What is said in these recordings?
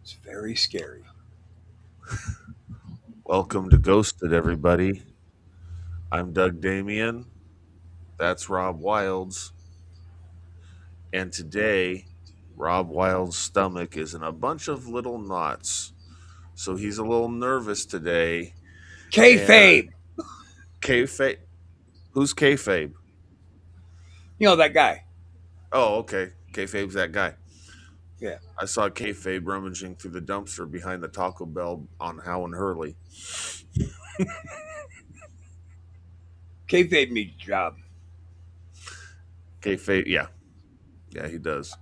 It's very scary. Welcome to Ghosted, everybody. I'm Doug Damien. That's Rob Wilds. And today, Rob Wild's stomach is in a bunch of little knots. So he's a little nervous today. And Kayfabe. Kayfabe. Who's Kayfabe? You know that guy. Oh, okay. Kayfabe's that guy. Yeah. I saw Kayfabe rummaging through the dumpster behind the Taco Bell on Howe and Hurley. Kayfabe needs a job. Kayfabe, yeah. Yeah, he does.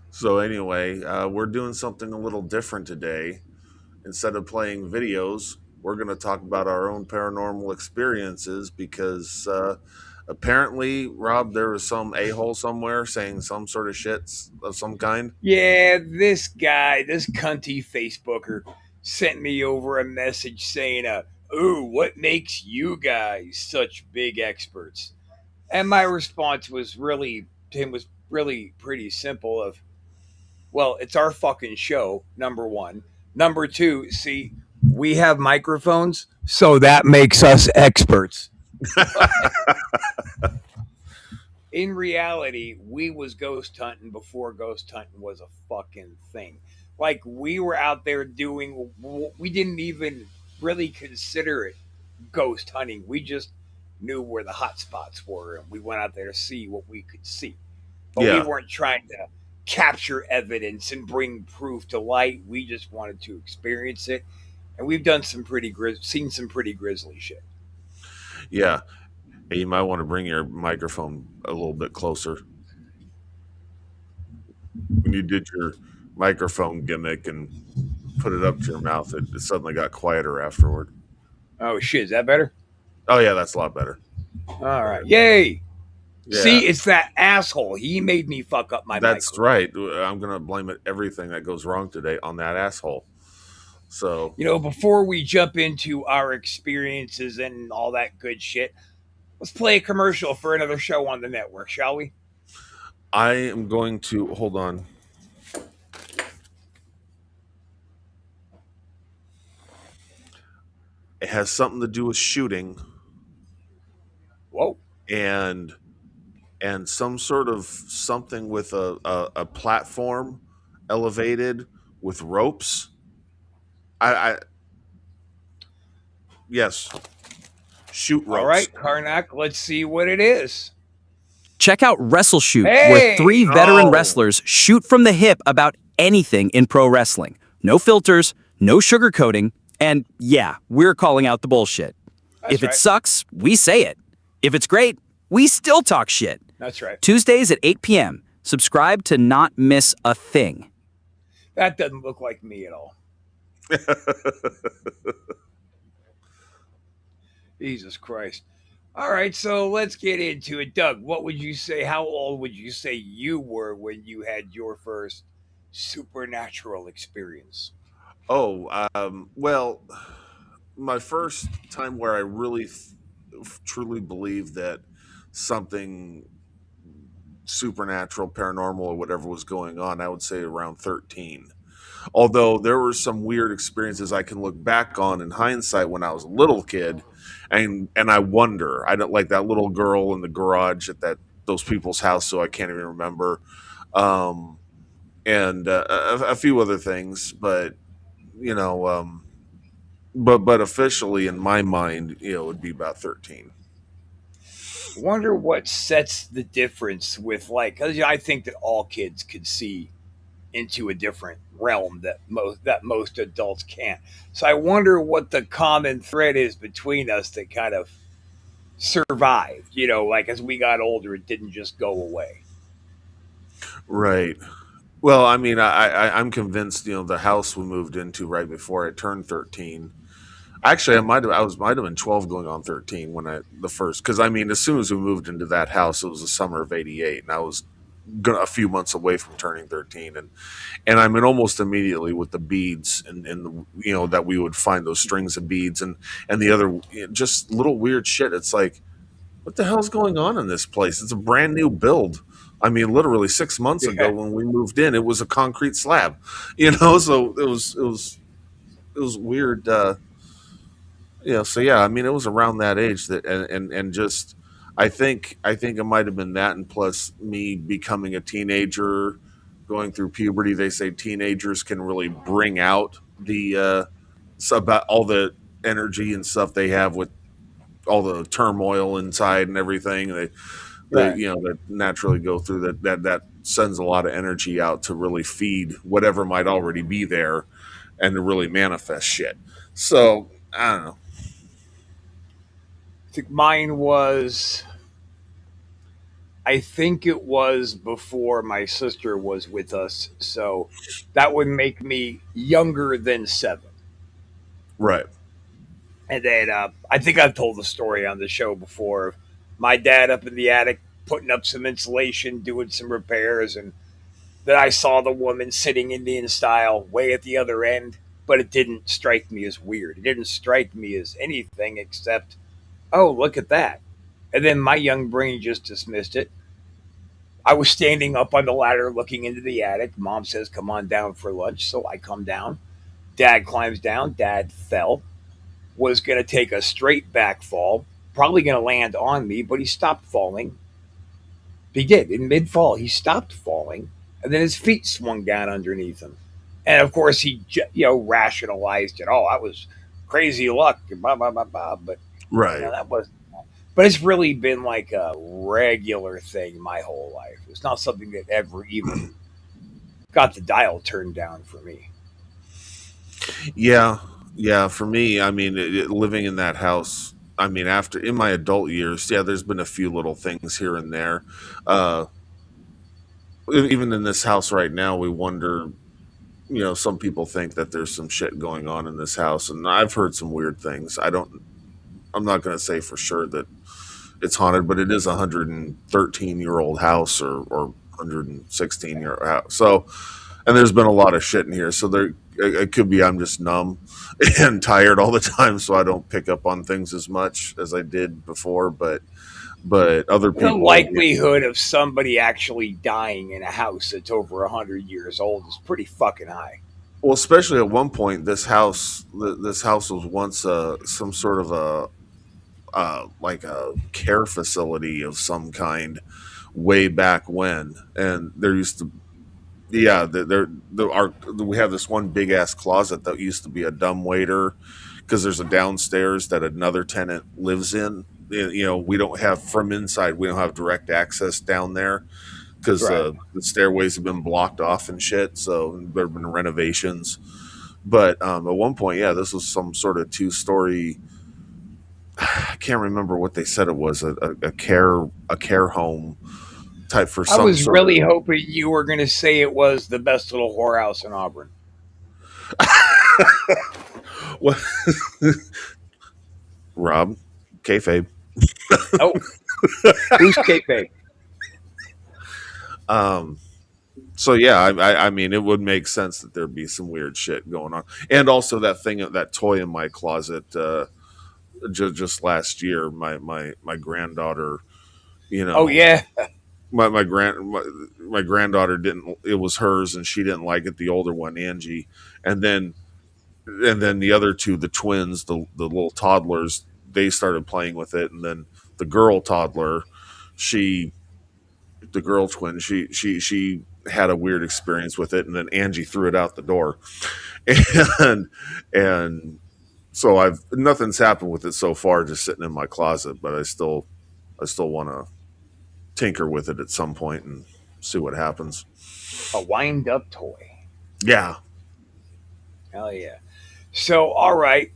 So, anyway, we're doing something a little different today. Instead of playing videos, we're going to talk about our own paranormal experiences because apparently, Rob, there was some a-hole somewhere saying some sort of shit of some kind. Yeah, this guy, this cunty Facebooker, sent me over a message saying, "Ooh, what makes you guys such big experts?" And my response was really to him was really pretty simple. Of well, it's our fucking show. Number one, number two. See, we have microphones, so that makes us experts. In reality, we was ghost hunting before ghost hunting was a fucking thing. Like we were out there doing, we didn't even really consider it ghost hunting. We just knew where the hot spots were, and we went out there to see what we could see. But we Yeah, weren't trying to capture evidence and bring proof to light. We just wanted to experience it, and we've done some seen some pretty grisly shit. yeah. Hey, you might want to bring your microphone a little bit closer. When you did your microphone gimmick and put it up to your mouth, it suddenly got quieter afterward. Oh shit, is that better? Oh, yeah, that's a lot better. All right, yay! Yeah, See, it's that asshole. He made me fuck up my that's microphone. right. I'm going to blame it everything that goes wrong today on that asshole. So Before we jump into our experiences and all that good shit, let's play a commercial for another show on the network, shall we? I am going to hold on. It has something to do with shooting Whoa. and some sort of something with a platform elevated with ropes. I yes, shoot All ropes. right, Karnak, let's see what it is. Check out Wrestle Shoot, where three Hey! veteran Oh, wrestlers shoot from the hip about anything in pro wrestling. No filters, no sugarcoating, and yeah, we're calling out the bullshit. That's If it right. sucks, we say it. If it's great, we still talk shit. That's right. Tuesdays at 8 p.m. Subscribe to not miss a thing. That doesn't look like me at all. Jesus Christ. All right, so let's get into it. Doug, what would you say? How old would you say you were when you had your first supernatural experience? well, my first time where I really truly believed that something supernatural, paranormal, or whatever was going on, I would say around 13. Although there were some weird experiences I can look back on in hindsight when I was a little kid, and I wonder. I don't like that little girl in the garage at that those people's house, so I can't even remember, um, and a few other things. But you know, but officially in my mind, it would be about 13. Wonder what sets the difference with like, because I think that all kids could see into a different realm that most adults can't. So I wonder what the common thread is between us that kind of survived. Like as we got older, it didn't just go away. Right. Well, I mean, I'm convinced. The house we moved into right before I turned 13. Actually, might have been 12 going on 13 when the first, because I mean, as soon as we moved into that house, it was the summer of '88, and I was a few months away from turning 13, and I mean, almost immediately with the beads and the, that we would find those strings of beads and the other, just little weird shit. It's like, what the hell's going on in this place? It's a brand new build. I mean, literally 6 months ago Yeah. when we moved in, it was a concrete slab, so it was weird. So yeah, I mean, it was around that age that, and just, I think it might have been that, and plus me becoming a teenager, going through puberty. They say teenagers can really bring out about all the energy and stuff they have with all the turmoil inside and everything. They Right. that naturally go through that sends a lot of energy out to really feed whatever might already be there and to really manifest shit. So I don't know. I think mine was. I think it was before my sister was with us, so that would make me younger than 7. Right. And then I think I've told the story on the show before of my dad up in the attic putting up some insulation, doing some repairs, and then I saw the woman sitting Indian style way at the other end, but it didn't strike me as weird. It didn't strike me as anything except, oh, look at that. And then my young brain just dismissed it. I was standing up on the ladder looking into the attic. Mom says, come on down for lunch. So I come down. Dad climbs down. Dad fell, was going to take a straight back fall, probably going to land on me, but he stopped falling. He did. In mid fall, he stopped falling, and then his feet swung down underneath him. And of course, he rationalized it. Oh, I was crazy luck, blah blah blah blah. But Right. that was. But it's really been like a regular thing my whole life. It's not something that ever even got the dial turned down for me. Yeah. Yeah. For me, I mean, living in that house. I mean, after in my adult years, yeah, there's been a few little things here and there. Uh, Even in this house right now, we wonder. Some people think that there's some shit going on in this house, and I've heard some weird things. I'm not going to say for sure that it's haunted, but it is a 113-year-old house, or 116-year house. So, and there's been a lot of shit in here. So it could be I'm just numb and tired all the time, so I don't pick up on things as much as I did before. But other The people, likelihood of somebody actually dying in a house that's over 100 years old is pretty fucking high. well, especially at one point, this house was once some sort of like a care facility of some kind way back when, and there used to, yeah, we have this one big ass closet that used to be a dumb waiter, because there's a downstairs that another tenant lives in. We don't have, from inside, we don't have direct access down there, because Right. the stairways have been blocked off and shit. So there have been renovations. But at one point, yeah, this was some sort of 2-story. I can't remember what they said it was, a care home type for I some was sort really of. hoping you were going to say it was the best little whorehouse in Auburn. What? Rob, kayfabe. Oh, who's kayfabe? Um, so yeah, I mean, it would make sense that there'd be some weird shit going on, and also that toy in my closet. Just last year, my granddaughter, you Oh know, yeah, my granddaughter didn't. It was hers, and she didn't like it. The older one, Angie, and then the other two, the twins, the little toddlers, they started playing with it, and then the girl toddler, she the girl twin, she had a weird experience with it, and then Angie threw it out the door, and and so I've nothing's happened with it so far, just sitting in my closet, but I still want to tinker with it at some point and see what happens. a wind-up toy. Yeah. Hell yeah. So all right,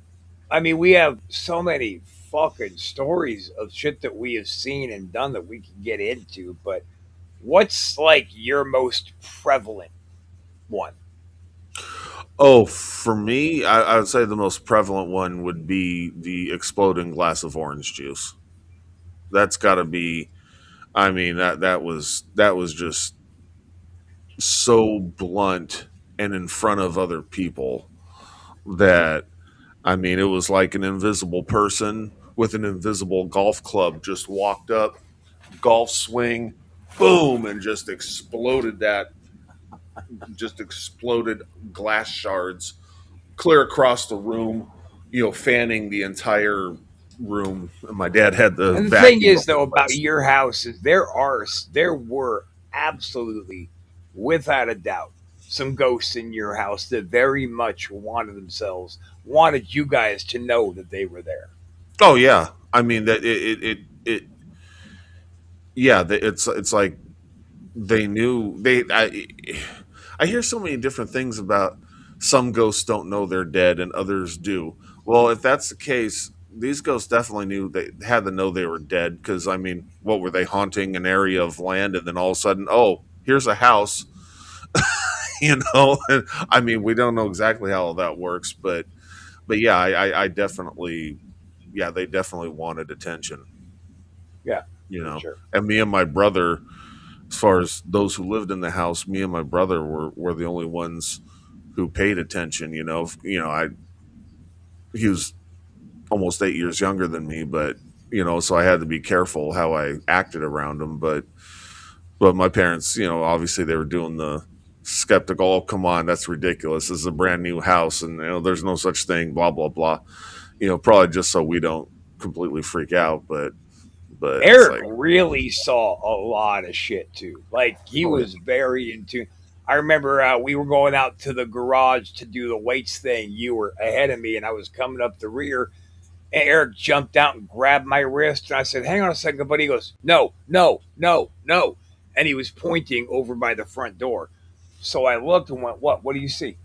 I mean, we have so many fucking stories of shit that we have seen and done that we can get into, but what's like your most prevalent? one? Oh, for me, I would say the most prevalent one would be the exploding glass of orange juice. That's got to be. I mean, that was just so blunt and in front of other people that, I mean, it was like an invisible person with an invisible golf club just walked up, golf swing, boom, and just exploded glass shards clear across the room, fanning the entire room. And my dad had the And the thing vacuum the is, whole though, about place. your house is there were absolutely, without a doubt, some ghosts in your house that very much wanted you guys to know that they were there. Oh yeah, I mean that yeah, it's like they knew they. I hear so many different things about some ghosts don't know they're dead and others do. Well, if that's the case, these ghosts definitely knew they had to know they were dead because I mean, what were they haunting an area of land and then all of a sudden, oh, here's a house, And I mean, we don't know exactly how all that works, but yeah, I definitely, yeah, they definitely wanted attention, Yeah, you for know. sure. And me and my brother, as far as those who lived in the house, me and my brother were the only ones who paid attention. I he was almost 8 years younger than me, but so I had to be careful how I acted around him. But my parents, obviously they were doing the skeptical. Oh, come on, that's ridiculous. This is a brand new house, and there's no such thing. Blah blah blah. Probably just so we don't completely freak out. But it's Eric like, really saw a lot of shit too. Like he oh yeah, was very in tune. I remember we were going out to the garage to do the weights thing. You were ahead of me, and I was coming up the rear. And Eric jumped out and grabbed my wrist, and I said, "Hang on a second, buddy." He goes, "No, no, no, no," and he was pointing over by the front door. So I looked and went, "What? What do you see?"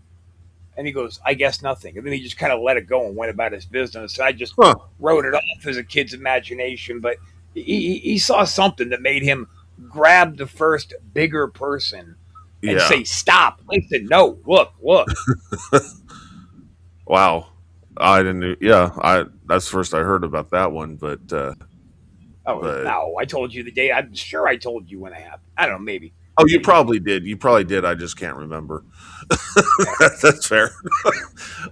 And he goes, "I guess nothing." And then he just kind of let it go and went about his business. I just huh? wrote it off as a kid's imagination, but he saw something that made him grab the first bigger person and Yeah. say, "Stop! Listen! No! Look! Look!" Wow. I didn't. Yeah, I that's first I heard about that one, Oh but no! I told you the day. I'm sure I told you when it happened. I don't know, maybe, oh, you maybe. probably did. You probably did. I just can't remember. Yeah. That's fair.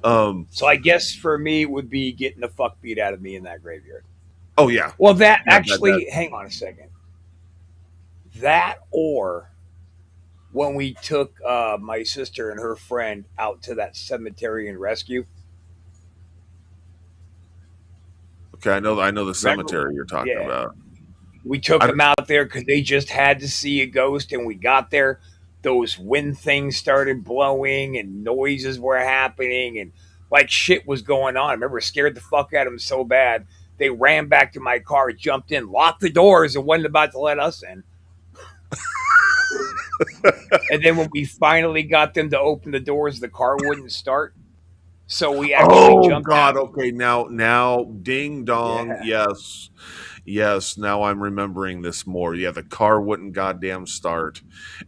um. So I guess for me it would be getting the fuck beat out of me in that graveyard. Oh yeah. Well, that Yeah. That. actually, hang on a second. That or when we took my sister and her friend out to that cemetery and rescue. Okay. I know the Remember? cemetery you're talking Yeah, about. we took I, them out there because they just had to see a ghost, and we got there. Those wind things started blowing, and noises were happening, and like shit was going on. I remember it scared the fuck out of them so bad. They ran back to my car, jumped in, locked the doors, and wasn't about to let us in. And then when we finally got them to open the doors, the car wouldn't start. So we actually oh jumped God. out. Okay. Now, ding dong. Yeah. Yes. Yes. Now I'm remembering this more. Yeah. The car wouldn't goddamn start,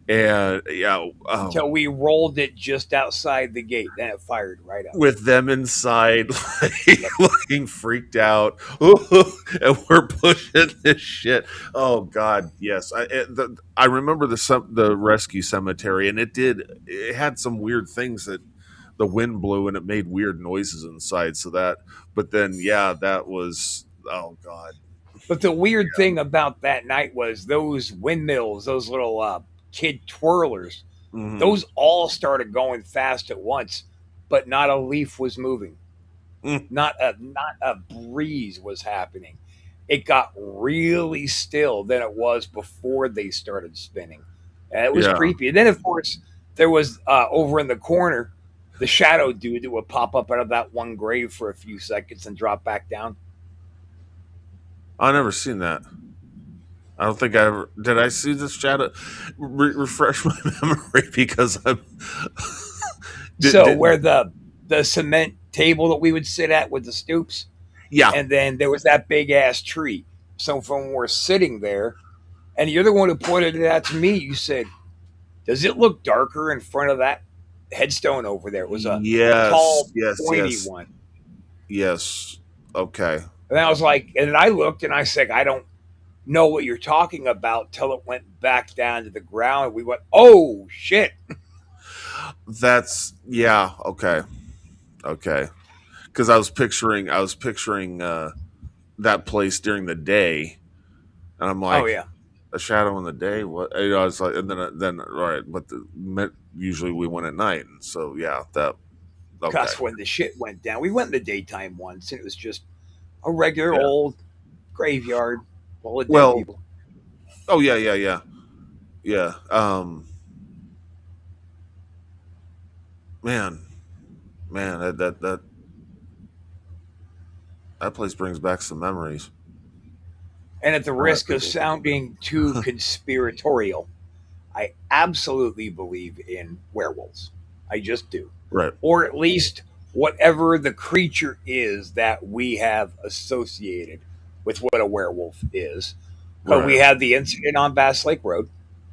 and yeah. Until we rolled it just outside the gate. Then it fired right up. With them inside, like, Yep. looking freaked out, and we're pushing this shit. Oh God, yes. I remember the rescue cemetery, and it had some weird things that the wind blew, and it made weird noises inside. So that, but then yeah, that was, oh God, But the weird thing about that night was those windmills, those little kid twirlers, hmm those all started going fast at once, but not a leaf was moving. Not a breeze was happening. It got really still than it was before they started spinning. And it was yeah. creepy. And then of course there was over in the corner the shadow dude that would pop up out of that one grave for a few seconds and drop back down. I never seen that. I don't think I ever did. I see this shadow. Refresh my memory because I'm. So Did where the cement table that we would sit at with the stoops, yeah. and then there was that big ass tree. So from when we're sitting there, and you're the one who pointed it out to me, you said, "Does it look darker in front of that?" headstone over there. It was a Yes, tall, yes, pointy yes, one. yes. Okay. And I was like, and then I looked and I said, I don't know what you're talking about till it went back down to the ground. We went, oh shit. That's yeah. Okay. Okay. Because I was picturing that place during the day, and I'm Oh like, yeah. a shadow in the day. What I was like, and then all right, but usually we went at night, and so yeah, that okay. That's when the shit went down. We went in the daytime once and it was just a regular Yeah. old graveyard full of dead Well. people. Oh yeah, yeah, yeah, yeah. Man, man, that place brings back some memories. And at the All right, risk of sounding too conspiratorial, I absolutely believe in werewolves. I just do. right, Or at least whatever the creature is that we have associated with what a werewolf is. Because we right. had the incident on Bass Lake Road.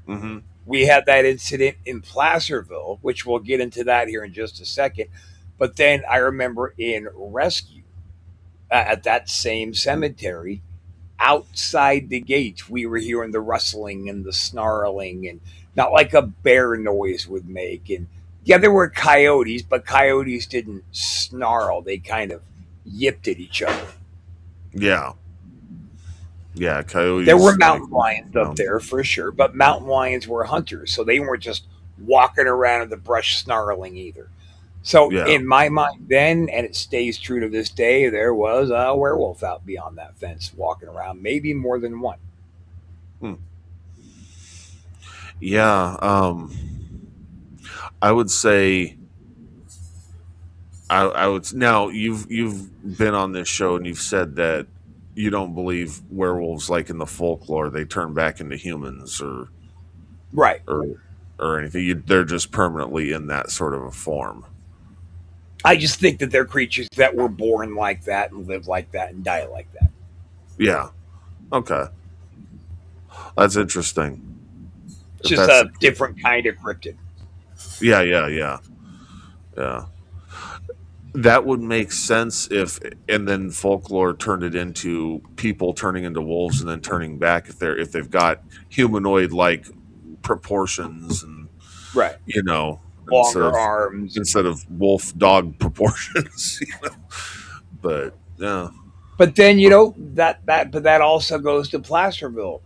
Mm-hmm. We had that incident in Placerville, which we'll get into that here in just a second. But then I remember in Rescue at that same cemetery, outside the gates, we were hearing the rustling and the snarling, and not like a bear noise would make. And yeah, there were coyotes, but coyotes didn't snarl; they kind of yipped at each other. Yeah, yeah. There were Coyotes make mountain lions up sounds. there for sure, but mountain lions were hunters, so they weren't just walking around in the brush snarling either. So Yeah. in my mind then, and it stays true to this day, there was a werewolf out beyond that fence walking around, maybe more than one. Hmm. Yeah. I would say I would now you've been on this show and you've said that you don't believe werewolves like in the folklore they turn back into humans Right. or or anything. They're just permanently in that sort of a form. I just think that they're creatures that were born like that and live like that and die like that. Yeah. Okay. That's interesting. It's If just that's the a case. different kind of cryptid. Yeah, yeah, yeah. Yeah. That would make sense if and then folklore turned it into people turning into wolves and then turning back if they've got humanoid like proportions and Right. you know instead Longer of arms. wolf dog proportions. But yeah. But then but that also goes to Placerville,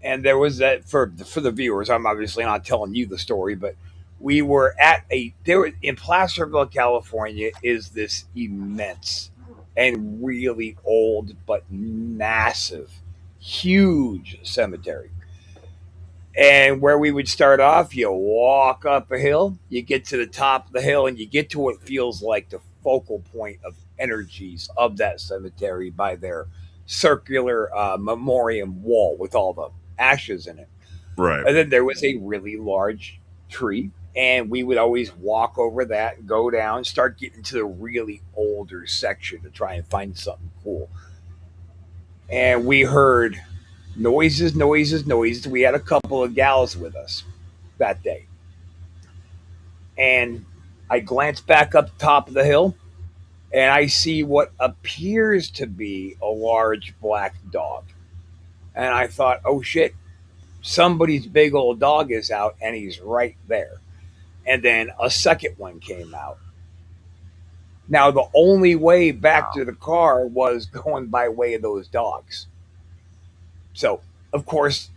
and there was that for the viewers. I'm obviously not telling you the story, but we were at a there in Placerville, California, is this immense and really old but massive, huge cemetery. And where we would start off, you walk up a hill, you get to the top of the hill, and you get to what feels like the focal point of energies of that cemetery by their circular memoriam wall with all the ashes in it. Right. And then there was a really large tree, and we would always walk over that, go down, start getting to the really older section to try and find something cool. And we heard noises, noises, noises. We had a couple of gals with us that day. And I glance back up the top of the hill and I see what appears to be a large black dog. And I thought, oh shit, somebody's big old dog is out and he's right there. And then a second one came out. Now, the only way back Wow. to the car was going by way of those dogs. So, of course,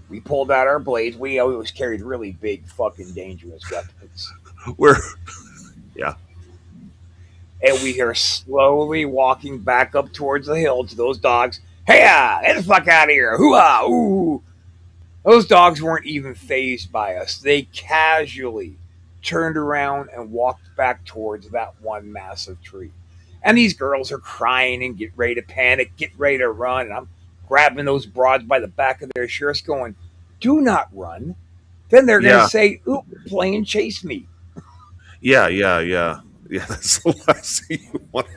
we pulled out our blades. We always carried really big, fucking dangerous weapons. We're yeah. And we are slowly walking back up towards the hill to those dogs. Hey, get the fuck out of here. Hoo-ah, ooh. Those dogs weren't even phased by us. They casually turned around and walked back towards that one massive tree. And these girls are crying and get ready to panic, get ready to run. And I'm grabbing those broads by the back of their shirts, going, do not run. Then they're going to Yeah. say, ooh, playing chase me. Yeah, yeah, yeah. Yeah, that's the last thing you want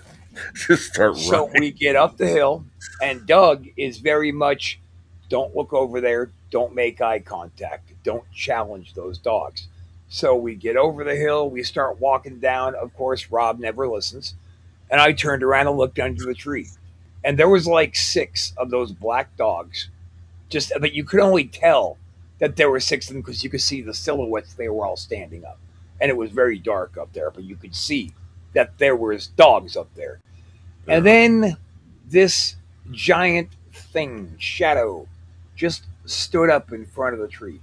to start So running. we get up the hill, and Doug is very much don't look over there, don't make eye contact, don't challenge those dogs. So we get over the hill, we start walking down. Of course, Rob never listens. And I turned around and looked under the tree. And there was like six of those black dogs. But you could only tell that there were six of them because you could see the silhouettes. They were all standing up. And it was very dark up there, but you could see that there was dogs up there. Yeah. And then this giant thing, shadow, just stood up in front of the tree,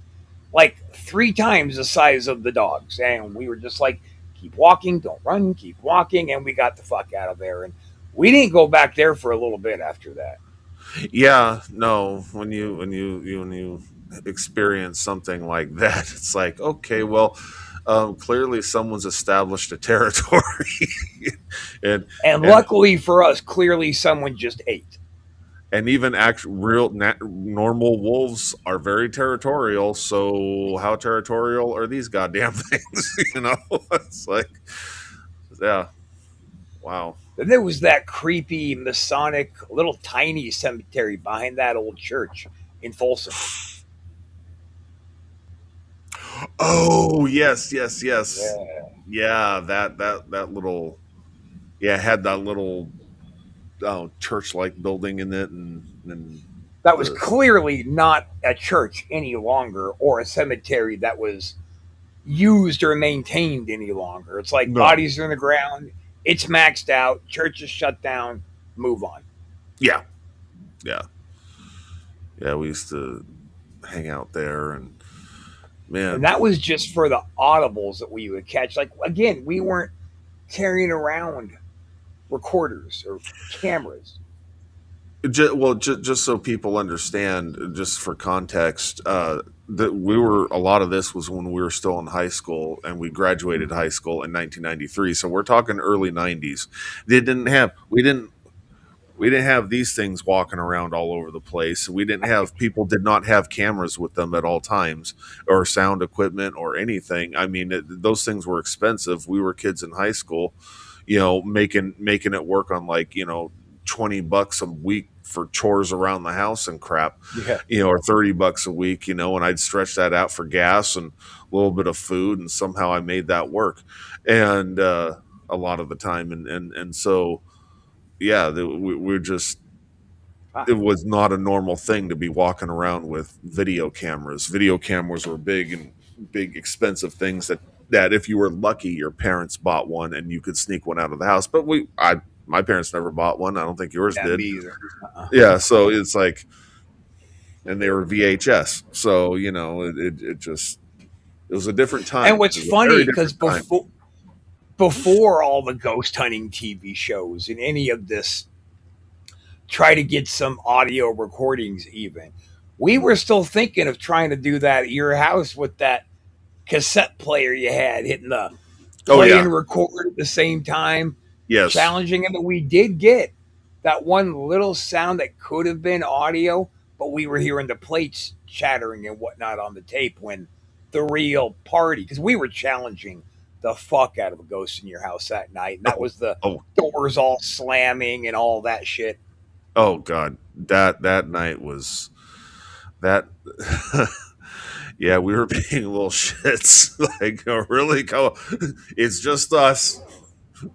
like three times the size of the dogs. And we were just like, keep walking, don't run, keep walking. And we got the fuck out of there. And we didn't go back there for a little bit after that. Yeah, no. When you experience something like that, it's like, okay, well, clearly someone's established a territory, and And and luckily for us, clearly someone just ate. and even normal wolves are very territorial. So how territorial are these goddamn things? It's like, yeah, wow. Then there was that creepy Masonic little tiny cemetery behind that old church in Folsom. Oh yes, yes, yes. Yeah. Yeah, that little, yeah, it had that little church-like building in it, and That was the clearly not a church any longer or a cemetery that was used or maintained any longer. It's like no, bodies are in the ground, it's maxed out, church is shut down, move on. yeah, yeah, yeah. We used to hang out there, and And man, that was just for the audibles that we would catch. Like, again, we weren't carrying around recorders or cameras. just so people understand, just for context, that we were a lot of this was when we were still in high school, and we graduated high school in 1993. So we're talking early 90s. They didn't have we didn't have these things walking around all over the place. We didn't have people did not have cameras with them at all times, or sound equipment or anything. I mean, those things were expensive. We were kids in high school, making it work on, like, $20 a week for chores around the house and crap, Yeah. or $30 a week, and I'd stretch that out for gas and a little bit of food, and somehow I made that work. And a lot of the time, and so, yeah, we're just, Ah, it was not a normal thing to be walking around with video cameras. Video cameras were big expensive things that if you were lucky, your parents bought one and you could sneak one out of the house. But my parents never bought one. I don't think yours yeah, me did. either. Uh-uh. Yeah, so it's like, and they were VHS. So, it just, it was a different And time. what's It was a very funny, because different time. before all the ghost hunting TV shows and any of this, try to get some audio recordings even, we were still thinking of trying to do that at your house with that cassette player you had, hitting the Oh play yeah. and record at the same time, Yes. challenging it. And we did get that one little sound that could have been audio, but we were hearing the plates chattering and whatnot on the tape when the real party, because we were challenging the fuck out of a ghost in your house that night. And that Oh, was the oh, doors all slamming and all that shit. oh God. That night was that. Yeah, we were being little shits. Like, really go. It's just us.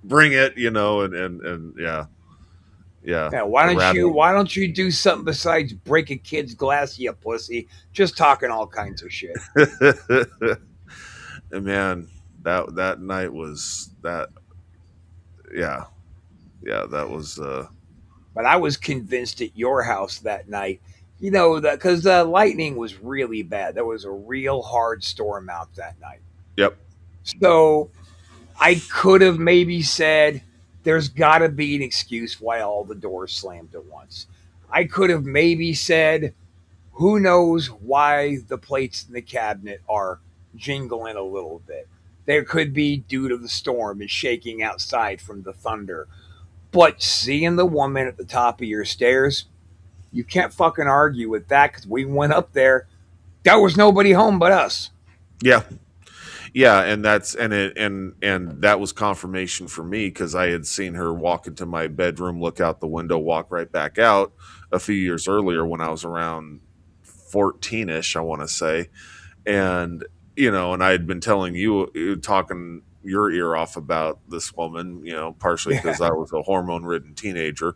Bring it, and yeah, yeah. Yeah, The rattling. why don't you do something besides break a kid's glass, you pussy? Just talking all kinds of shit. And man, that night was that. Yeah, yeah. That was. But I was convinced at your house that night, that because the lightning was really bad. There was a real hard storm out that night. Yep. So I could have maybe said, there's got to be an excuse why all the doors slammed at once. I could have maybe said, who knows why the plates in the cabinet are jingling a little bit. There could be due to the storm and shaking outside from the thunder. But seeing the woman at the top of your stairs, you can't fucking argue with that, because we went up there. There was nobody home but us. Yeah. Yeah, and that's and it and that was confirmation for me, because I had seen her walk into my bedroom, look out the window, walk right back out a few years earlier when I was around 14ish, I want to say. And and I had been telling you, talking your ear off about this woman, partially Yeah. because I was a hormone-ridden teenager.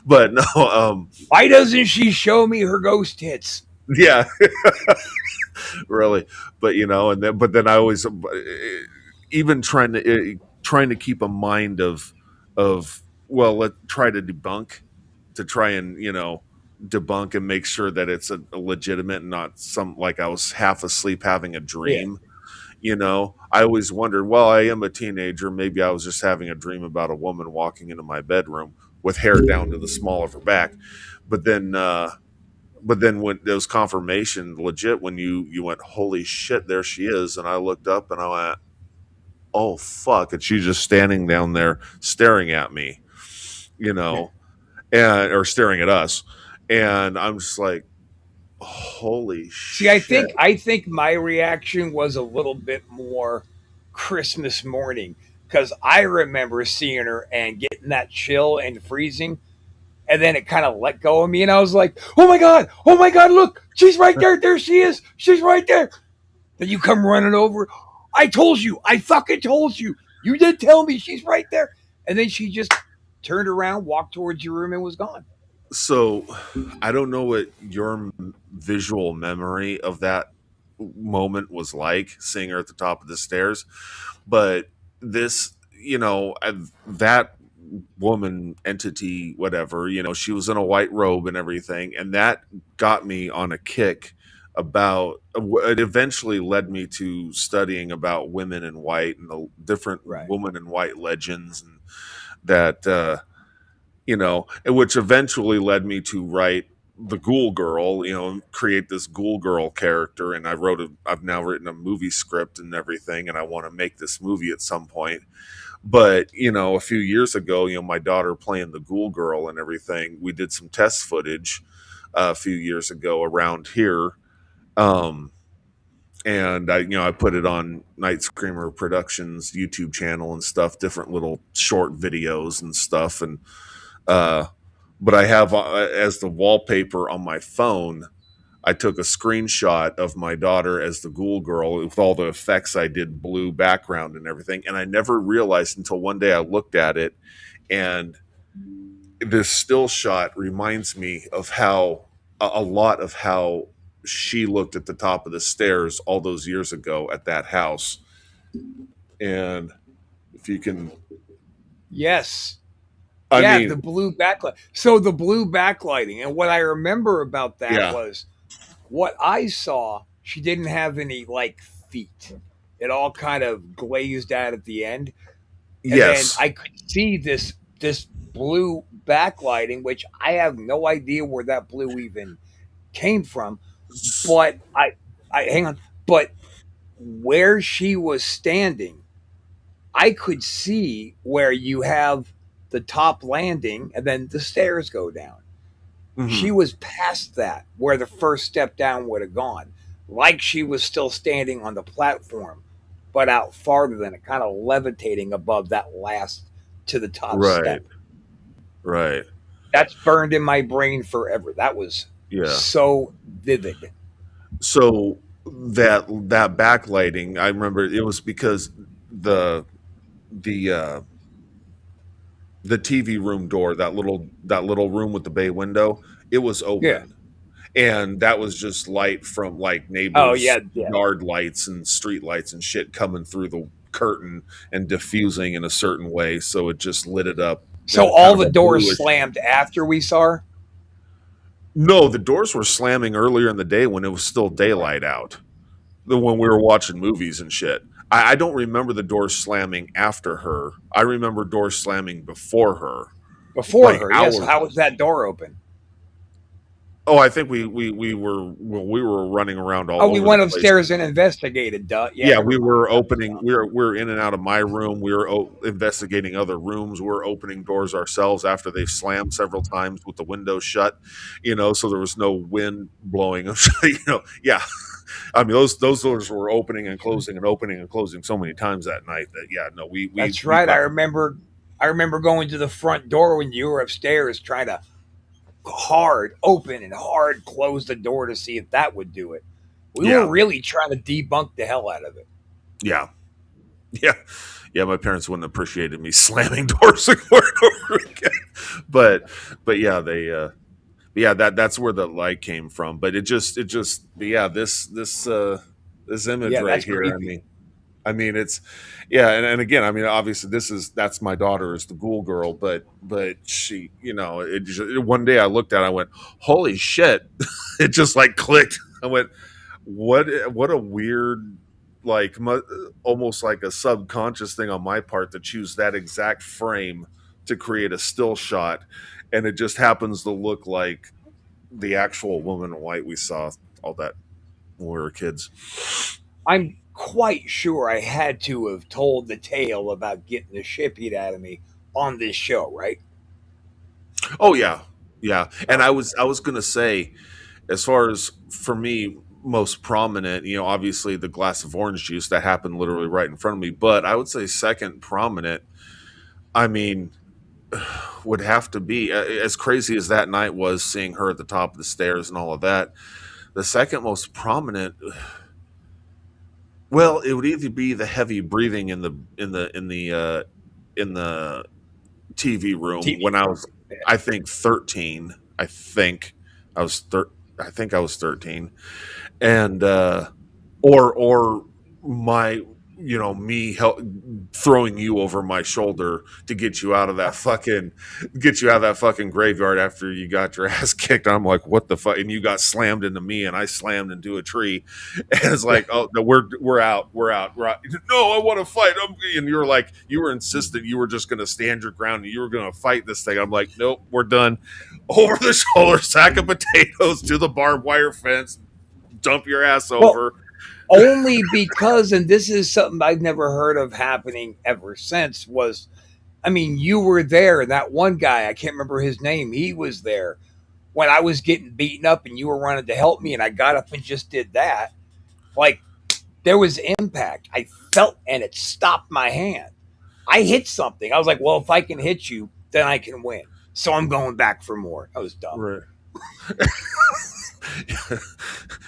But no, Why doesn't she show me her ghost tits? yeah, really. But but then I always, even trying to keep a mind of well, let try to debunk, to try and debunk and make sure that it's a legitimate and not some, like I was half asleep having a Yeah. dream. I always wondered, well, I am a teenager, maybe I was just having a dream about a woman walking into my bedroom with hair down to the small of her back. But then when there was confirmation, legit, when you went, holy shit, there she is, and I looked up and I went, oh fuck, and she's just standing down there staring at me, you know and or staring at us, and I'm just like, holy See, I shit. think I think my reaction was a little bit more Christmas morning because I remember seeing her and getting that chill and freezing, and then it kind of let go of me, and I was like, oh my god, look, she's right there, there she is, she's right there." Then you come running over. I told you, I fucking told you. You did tell me she's right there, and then she just turned around, walked towards your room, and was gone. So I don't know what your visual memory of that moment was like, seeing her at the top of the stairs, but this, that woman, entity, whatever, she was in a white robe and everything, and that got me on a kick about, it eventually led me to studying about women in white and the different Right. woman in white legends, and that and which eventually led me to write the Ghoul Girl, create this Ghoul Girl character. And I've now written a movie script and everything, and I want to make this movie at some point. But, a few years ago, my daughter playing the Ghoul Girl and everything, we did some test footage a few years ago around here. And I put it on Night Screamer Productions YouTube channel and stuff, different little short videos and stuff. And, but I have, as the wallpaper on my phone, I took a screenshot of my daughter as the Ghoul Girl with all the effects I did, blue background and everything. And I never realized until one day I looked at it, and this still shot reminds me of how a lot of how she looked at the top of the stairs all those years ago at that house. And if you can, Yes. I Yeah, the mean, blue backlight. So the blue backlighting, and what I remember about that yeah, was what I saw. She didn't have any like feet. It all kind of glazed out at the end, and then yes. I could see this blue backlighting, which I have no idea where that blue even came from. But I hang on. But where she was standing, I could see where you have the top landing and then the stairs go down. She Mhm. was past that where the first step down would have gone, like she was still standing on the platform, but out farther than it, kind of levitating above that last to the top Right, step. right. That's burned in my brain forever. That was Yeah. so vivid. So that backlighting, I remember it was because the the uh the TV room door, that little room with the bay window, it was Yeah. open. And that was just light from like Oh neighbors' yeah, yeah. yard lights and street lights and shit coming through the curtain and diffusing in a certain way, so it just lit it up So in kind all of the a doors bluish. slammed after we saw her. No, the doors were slamming earlier in the day when it was still Right. daylight out. When we were watching movies and shit. I don't remember the doors slamming after her. I remember doors slamming before her, Before like her, yes. hours. How was that door open? Oh, I think we were running around all Oh, we over the went place. upstairs and investigated. Duh. Yeah, Yeah, never we mind. were That was opening. We were in and out of my room. We were investigating other rooms. We were opening doors ourselves after they slammed several times with the windows shut. So there was no wind blowing. Yeah. I mean, those doors were opening and closing so many times that night that, yeah, no, That's we right. I got. remember. I remember going to the front door when you were upstairs, trying to hard open and hard close the door to see if that would do it. We were Yeah, really trying to debunk the hell out of it. yeah, yeah, yeah. My parents wouldn't appreciated me slamming doors over and over again, but yeah, they yeah, that's where the light came from. But but yeah, this image Yeah, right that's here. creepy. I mean, it's yeah, and again, I mean, obviously, that's my daughter is the ghoul girl, but she, one day I looked at, it, I went, holy shit, it just like clicked. I went, what a weird, like almost like a subconscious thing on my part to choose that exact frame to create a still shot, and it just happens to look like the actual woman in white we saw all that when we were kids. I'm quite sure I had to have told the tale about getting the shit beat out of me on this show, right? Oh yeah, yeah. And Okay. I was gonna say, as far as for me, most prominent, obviously the glass of orange juice that happened literally right in front of me. But I would say second prominent. I mean, would have to be as crazy as that night was, seeing her at the top of the stairs and all of that. The second most prominent, well, it would either be the heavy breathing in the TV room TV when I room. was, I think 13. I was thir- I think I was 13, and or my me throwing you over my shoulder to get you out of that fucking graveyard after you got your ass kicked. I'm like, what the fuck? And you got slammed into me, and I slammed into a tree. And it's like, oh no, we're out. No, I want to fight. And you're like, you were insistent you were just going to stand your ground and you were going to fight this thing. I'm like, nope, we're done. Over the shoulder, sack of potatoes to the barbed wire fence, dump your ass Well, over. only because, and this is something I've never heard of happening ever since, was, I mean, you were there, and that one guy, I can't remember his name, he was there when I was getting beaten up and you were running to help me, and I got up and just did that. Like, there was impact. I felt, and it stopped my hand. I hit something. I was like, well, if I can hit you, then I can win. So I'm going back for more. That was dumb. Right.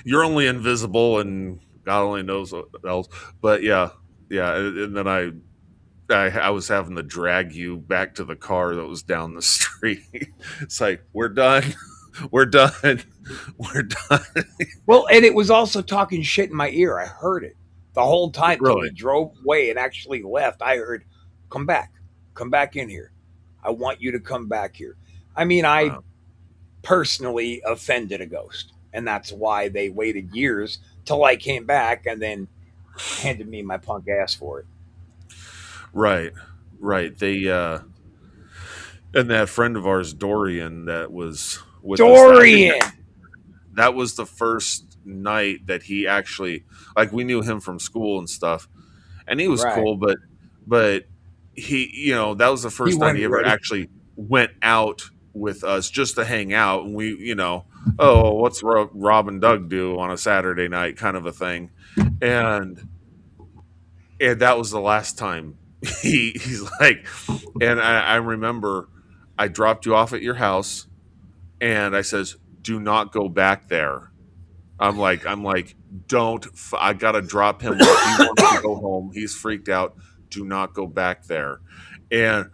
You're only invisible, and God only knows what else. But yeah, yeah. And then I was having to drag you back to the car that was down the street. It's like, we're done, we're done, we're done. Well, and it was also talking shit in my ear. I heard it the whole time till Really? he drove away and actually left. I heard, come back in here. I want you to come back here. I mean, I Wow. personally offended a ghost, and that's why they waited years till I came back and then handed me my punk ass for it. Right, right. They and that friend of ours, Dorian, that was with us. I think Dorian, that was the first night that he actually, like, we knew him from school and stuff, and he was right? cool, but he, that was the He first night he wasn't ever ready. actually went out with us just to hang out. And we, oh, what's Rob and Doug do on a Saturday night, kind of a thing. And that was the last time he's like, and I remember I dropped you off at your house, and I says, do not go back there. I'm like, don't. I gotta drop him off. He wants to go home. He's freaked out. Do not go back there. And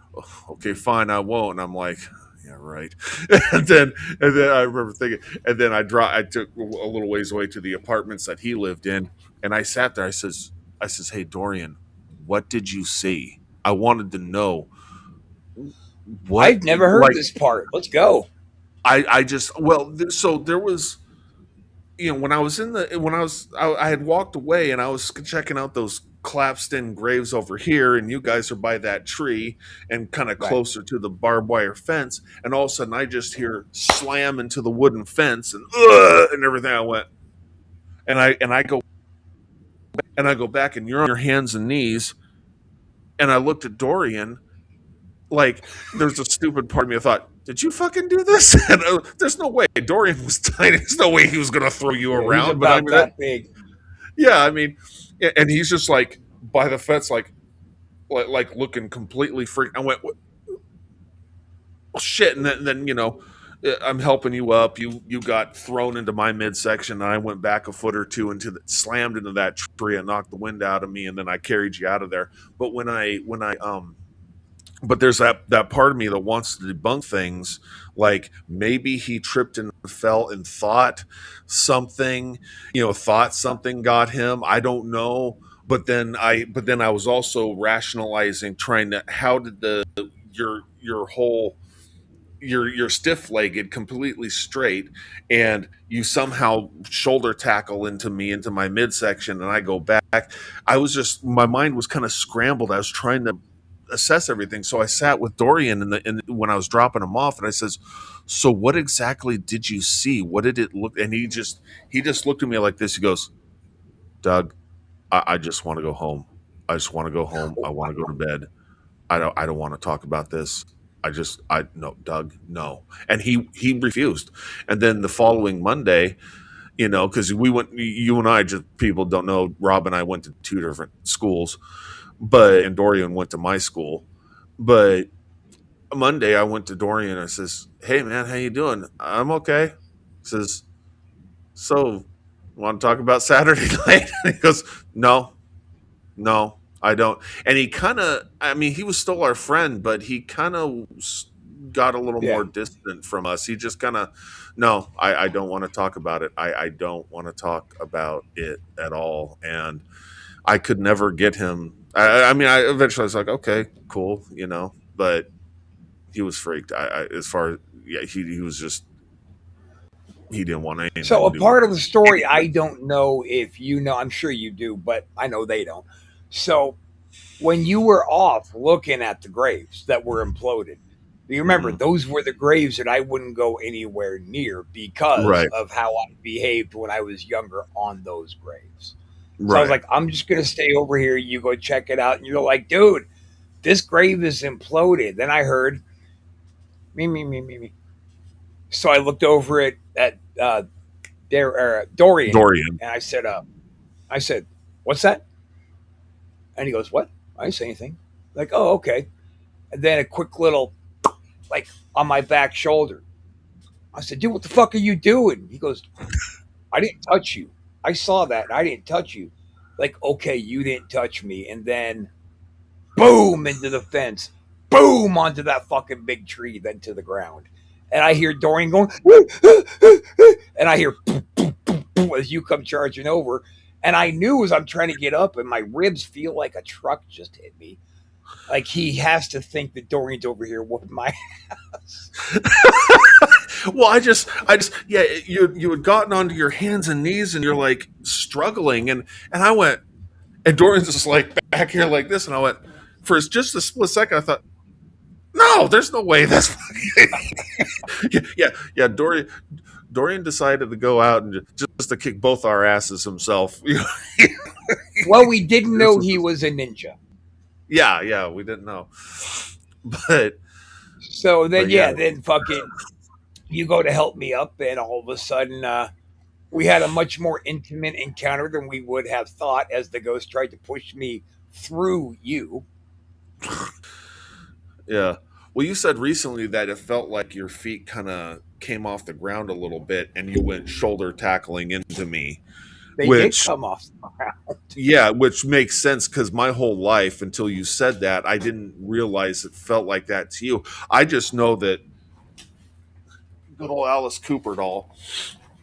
okay, fine, I won't. And I'm like, yeah, right. And then I remember thinking, and then I took a little ways away to the apartments that he lived in, and I sat there. I says, hey Dorian, what did you see? I wanted to know what, I've never heard like, this part. Let's go. I just, well, so there was, when I was I had walked away and I was checking out those Clapston graves over here, and you guys are by that tree and kind of Right. closer to the barbed wire fence, and all of a sudden I just hear slam into the wooden fence and and everything. I went, and I go back, and you're on your hands and knees, and I looked at Dorian, like, there's a stupid part of me I thought, did you fucking do this? And there's no way. Dorian was tiny. There's no way he was gonna throw you Yeah, he's around. But I about mean, that, that big. yeah, I mean, and he's just like by the fence, like looking completely freaked. I went, what? Oh, shit, and then I'm helping you up. You got thrown into my midsection, and I went back a foot or two slammed into that tree and knocked the wind out of me, and then I carried you out of there. But but there's that part of me that wants to debunk things, like maybe he tripped and fell and thought something got him. I don't know. But then I was also rationalizing, trying to, how did your whole you're stiff legged, completely straight, and you somehow shoulder tackle into my midsection, and I go back. My mind was kind of scrambled. I was trying to assess everything. So I sat with Dorian when I was dropping him off, and I says, "So what exactly did you see? What did it look?" And he just looked at me like this. He goes, "Doug, I just want to go home. I just want to go home. I want to go to bed. I don't want to talk about this. I no, Doug, no." And he refused. And then the following Monday, because you and I, just people don't know, Rob and I went to two different schools, and Dorian went to my school. But Monday I went to Dorian and I says, "Hey man, how you doing?" "I'm okay." He says, "So, want to talk about Saturday night?" And he goes, "No, no, I don't." And he kind of, I mean, he was still our friend, but he kind of got a little Yeah. more distant from us. He just kind of, "No, I don't want to talk about it. I don't want to talk about it at all." And I could never get him. I mean, I eventually was like, "Okay, cool," but he was freaked. As far, yeah, he was just, he didn't want anything So to a do with part of the story I don't know if you know, I'm sure you do, but I know they don't. So when you were off looking at the graves that were imploded, you it. remember those were the graves that I wouldn't go anywhere near because Right, of how I behaved when I was younger on those graves. So I was right. like, I'm just gonna stay over here. You go check it out, and you're like, dude, this grave is imploded. Then I heard me. So I looked over at Dorian, Dorian. and I said, what's that? And he goes, what? I didn't say anything. Like, oh, okay. And then a quick little, like, on my back shoulder. I said, dude, what the fuck are you doing? He goes, I didn't touch you. I saw that. And I didn't touch you. Like, okay, you didn't touch me. And then, boom, into the fence. Boom, onto that fucking big tree, then to the ground. And I hear Dorian going, and I hear as you come charging over. And I knew as I'm trying to get up, and my ribs feel like a truck just hit me. Like he has to think that Dorian's over here whooping my ass. Well, yeah, you had gotten onto your hands and knees, and you're like struggling, and I went, and Dorian's just like back here like this, and I went, for just a split second, I thought, no, there's no way that's yeah. Dorian decided to go out and just to kick both our asses himself. Well, we didn't This know was he was a ninja. yeah, we didn't know, but So then, but yeah, yeah, then fucking you go to help me up, and all of a sudden, we had a much more intimate encounter than we would have thought as the ghost tried to push me through you. yeah. Well, you said recently that it felt like your feet kind of came off the ground a little bit, and you went shoulder tackling into me, They did which come off the ground. yeah, which makes sense because my whole life until you said that, I didn't realize it felt like that to you. I just know that good old Alice Cooper doll.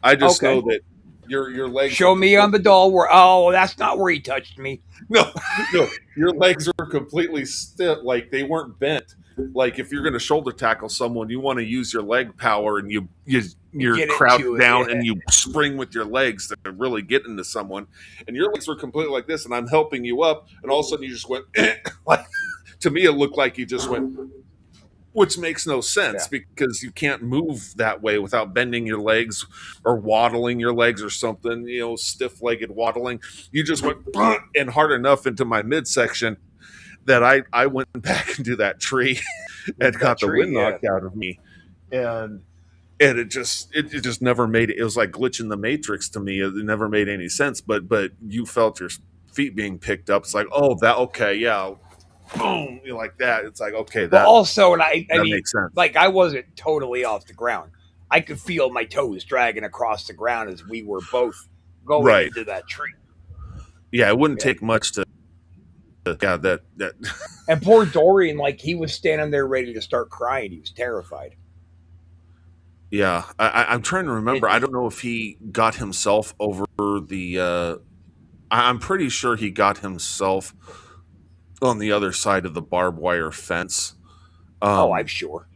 I just know Okay. that your legs were Show me on the completely doll where, oh, that's not where he touched me. no, no, your legs are completely stiff, like they weren't bent. Like if you're going to shoulder tackle someone, you want to use your leg power, and you're Get crouched into it. down Yeah. and you spring with your legs to really get into someone. And your legs were completely like this, and I'm helping you up, and all of a sudden you just went like, to me it looked like you just went, which makes no sense Yeah. because you can't move that way without bending your legs or waddling your legs or something, stiff-legged waddling. You just went and hard enough into my midsection that I went back into that tree and That got the tree, wind yeah. knocked out of me. And it just never made it. It was like glitching the matrix to me. It never made any sense. But you felt your feet being picked up. It's like, oh, that okay, yeah, boom, like that. It's like, okay, But that also, and I that mean, makes sense. like I wasn't totally off the ground. I could feel my toes dragging across the ground as we were both going Right. into that tree. Yeah, it wouldn't Yeah. take much to. Yeah, that. And poor Dorian, like he was standing there ready to start crying. He was terrified. Yeah, I'm trying to remember. I don't know if he got himself over the. I'm pretty sure he got himself on the other side of the barbed wire fence. Oh, I'm Um, sure.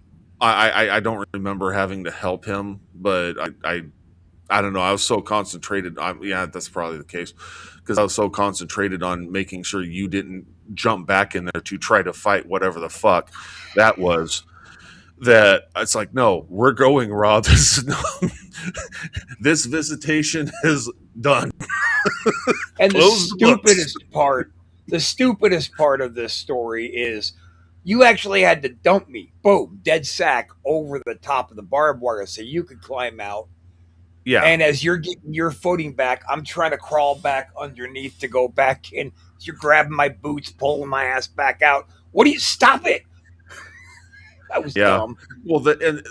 I don't remember having to help him, but I don't know. I was so concentrated. Yeah, that's probably the case because I was so concentrated on making sure you didn't jump back in there to try to fight whatever the fuck that was. That it's like, no, we're going, Rob. This visitation is done. And Close the books. the stupidest part of this story is you actually had to dump me, boom, dead sack over the top of the barbed wire so you could climb out. Yeah, And as you're getting your footing back, I'm trying to crawl back underneath to go back in. You're grabbing my boots, pulling my ass back out. What do you stop it? That was yeah. dumb. Well, and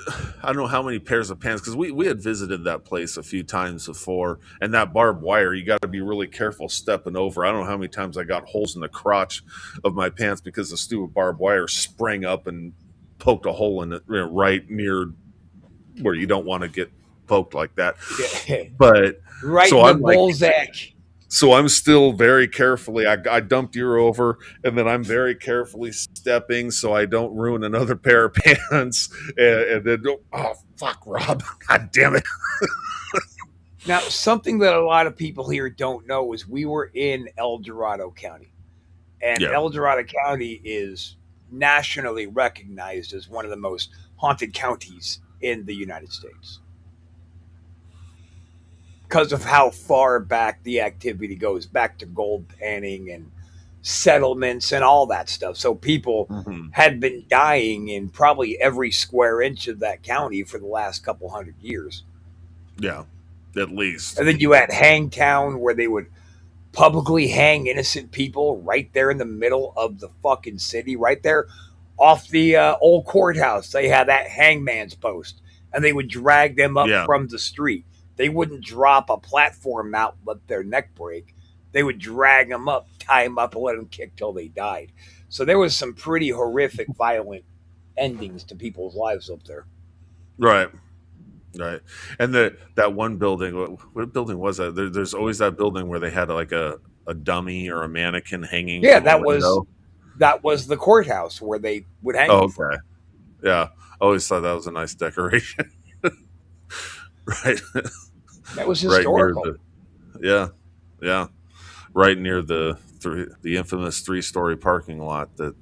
I don't know how many pairs of pants because we had visited that place a few times before, and that barbed wire, you got to be really careful stepping over. I don't know how many times I got holes in the crotch of my pants because the stupid barbed wire sprang up and poked a hole in it, right near where you don't want to get poked like that. Yeah. But Right so in the I'm like, bullseye. so I'm still very carefully. I dumped you over, and then I'm very carefully stepping so I don't ruin another pair of pants. And then, oh fuck, Rob! God damn it! Now, something that a lot of people here don't know is we were in El Dorado County. And Yeah, El Dorado County is nationally recognized as one of the most haunted counties in the United States because of how far back the activity goes, back to gold panning and settlements and all that stuff. So people hmm had been dying in probably every square inch of that county for the last couple hundred years. yeah, at least. And then you had Hangtown, where they would publicly hang innocent people right there in the middle of the fucking city, right there off the old courthouse. They had that hangman's post, and they would drag them up Yeah, from the street. They wouldn't drop a platform out, let their neck break. They would drag them up, tie them up, and let them kick till they died. So there was some pretty horrific, violent endings to people's lives up there. right, right. And that one building. What building was that? There's always that building where they had like a dummy or a mannequin hanging Yeah, from a window. that was the courthouse where they would hang Oh, you from. okay. Yeah, I always thought that was a nice decoration. Right. That was Right near historical. the yeah, yeah, right near the infamous 3-story parking lot that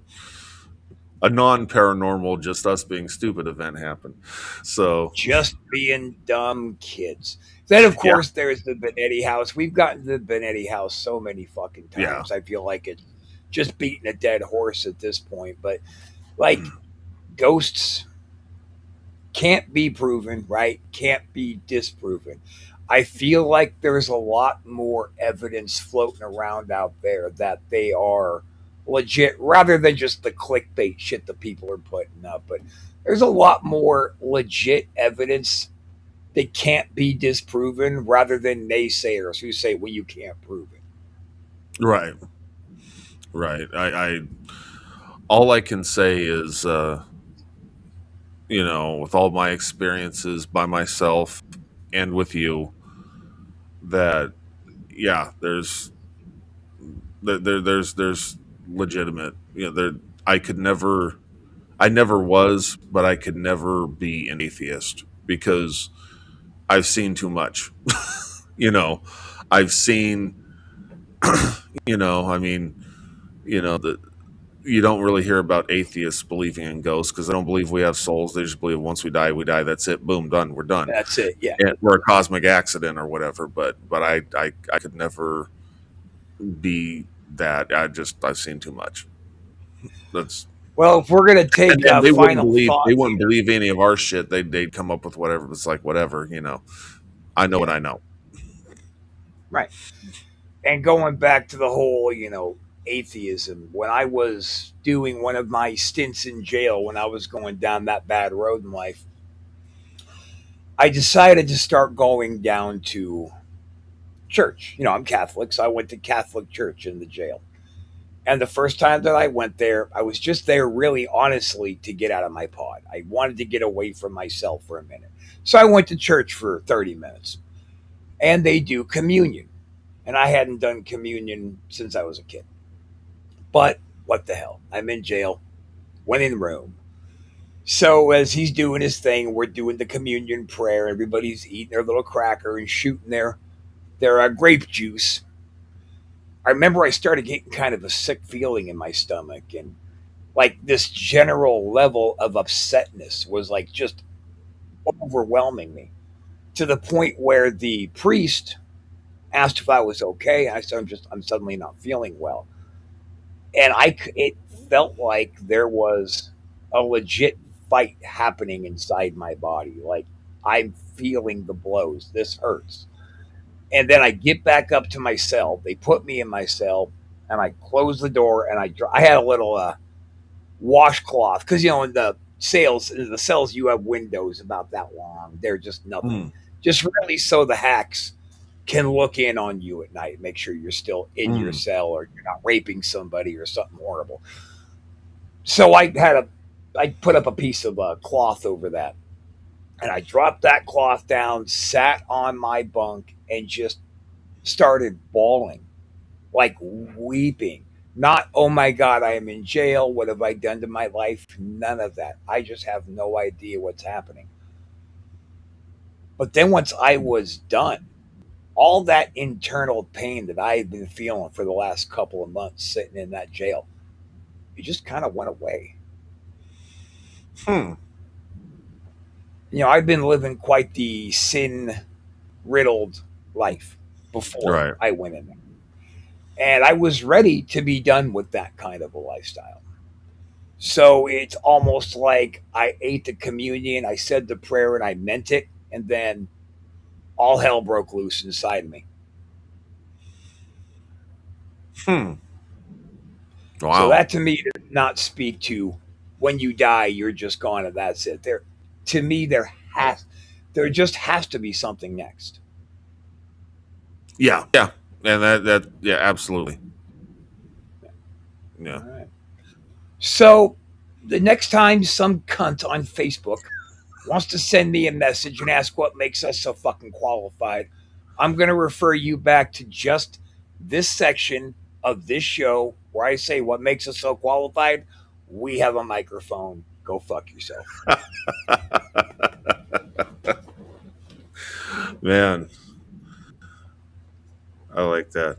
a non-paranormal, just us being stupid event happened. So Just being dumb kids. Then, of yeah, course, there's the Benetti house. We've gotten to the Benetti house so many fucking yeah, times. I feel like it's just beating a dead horse at this point. But, like, ghosts can't be proven, right? Can't be disproven. I feel like there's a lot more evidence floating around out there that they are legit rather than just the clickbait shit that people are putting up. But there's a lot more legit evidence that can't be disproven rather than naysayers who say, well, you can't prove it. right, right. I all I can say is, with all my experiences by myself and with you, that yeah, there's legitimate. There I could never I never was, but I could never be an atheist because I've seen too much. you know, I've seen, I mean, that you don't really hear about atheists believing in ghosts because they don't believe we have souls. They just believe once we die, we die. That's it. Boom, done. We're done. That's it. Yeah. And we're a cosmic accident or whatever. But I could never be that. I've seen too much. That's Well, if we're going to take and a final they thought wouldn't here, believe any of our shit. They'd come up with whatever. It's like whatever. I know what yeah, I know. right. And going back to the whole, atheism, when I was doing one of my stints in jail, when I was going down that bad road in life, I decided to start going down to church. I'm Catholic, so I went to Catholic church in the jail. And the first time that I went there, I was just there really honestly to get out of my pod. I wanted to get away from myself for a minute. So I went to church for 30 minutes. And they do communion. And I hadn't done communion since I was a kid. But what the hell? I'm in jail, went in Rome. So as he's doing his thing, we're doing the communion prayer. Everybody's eating their little cracker and shooting their grape juice. I remember I started getting kind of a sick feeling in my stomach, and like this general level of upsetness was like just overwhelming me to the point where the priest asked if I was okay. I said, I'm suddenly not feeling well. And it felt like there was a legit fight happening inside my body. Like I'm feeling the blows. This hurts. And then I get back up to my cell. They put me in my cell, and I close the door. And I had a little washcloth because in the cells you have windows about that long. They're just nothing, just really so the hacks can look in on you at night, make sure you're still in your cell or you're not raping somebody or something horrible. So I put up a piece of cloth over that, and I dropped that cloth down, sat on my bunk, and just started bawling, like weeping. Not, oh my God, I am in jail. What have I done to my life? None of that. I just have no idea what's happening. But then once I was done, all that internal pain that I had been feeling for the last couple of months sitting in that jail, it just kind of went away. Hmm. I've been living quite the sin riddled life before Right. I went in there. And I was ready to be done with that kind of a lifestyle. So it's almost like I ate the communion, I said the prayer, and I meant it. And then all hell broke loose inside of me. Hmm. So Wow. that to me does not speak to when you die, you're just gone and that's it. To me, there just has to be something next. Yeah. Yeah. And that yeah, absolutely. All Yeah. right. So the next time some cunt on Facebook wants to send me a message and ask what makes us so fucking qualified, I'm going to refer you back to just this section of this show where I say what makes us so qualified. We have a microphone. Go fuck yourself. Man, I like that.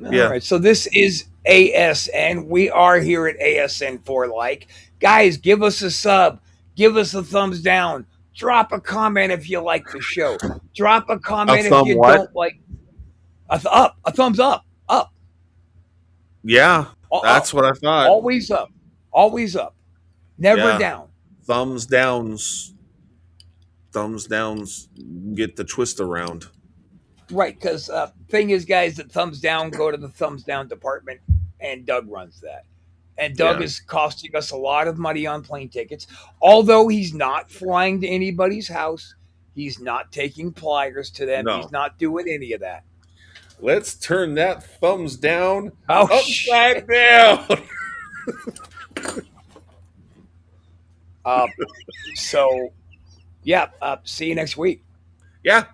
All Yeah. right. So this is ASN. We are here at ASN for like. Guys, give us a sub. Give us a thumbs down. Drop a comment if you like the show. Drop a comment if thumb you what? don't like a thumbs up. Up. Yeah. That's Up. what I thought. Always up. Always up. Never Yeah. down. Thumbs downs. Thumbs downs get the twist around. Right, because thing is, guys, that thumbs down go to the thumbs down department, and Doug runs that. And Doug Yeah. is costing us a lot of money on plane tickets. Although he's not flying to anybody's house, he's not taking pliers to them. No. He's not doing any of that. Let's turn that thumbs down Oh, upside down. So, yeah. See you next week. Yeah.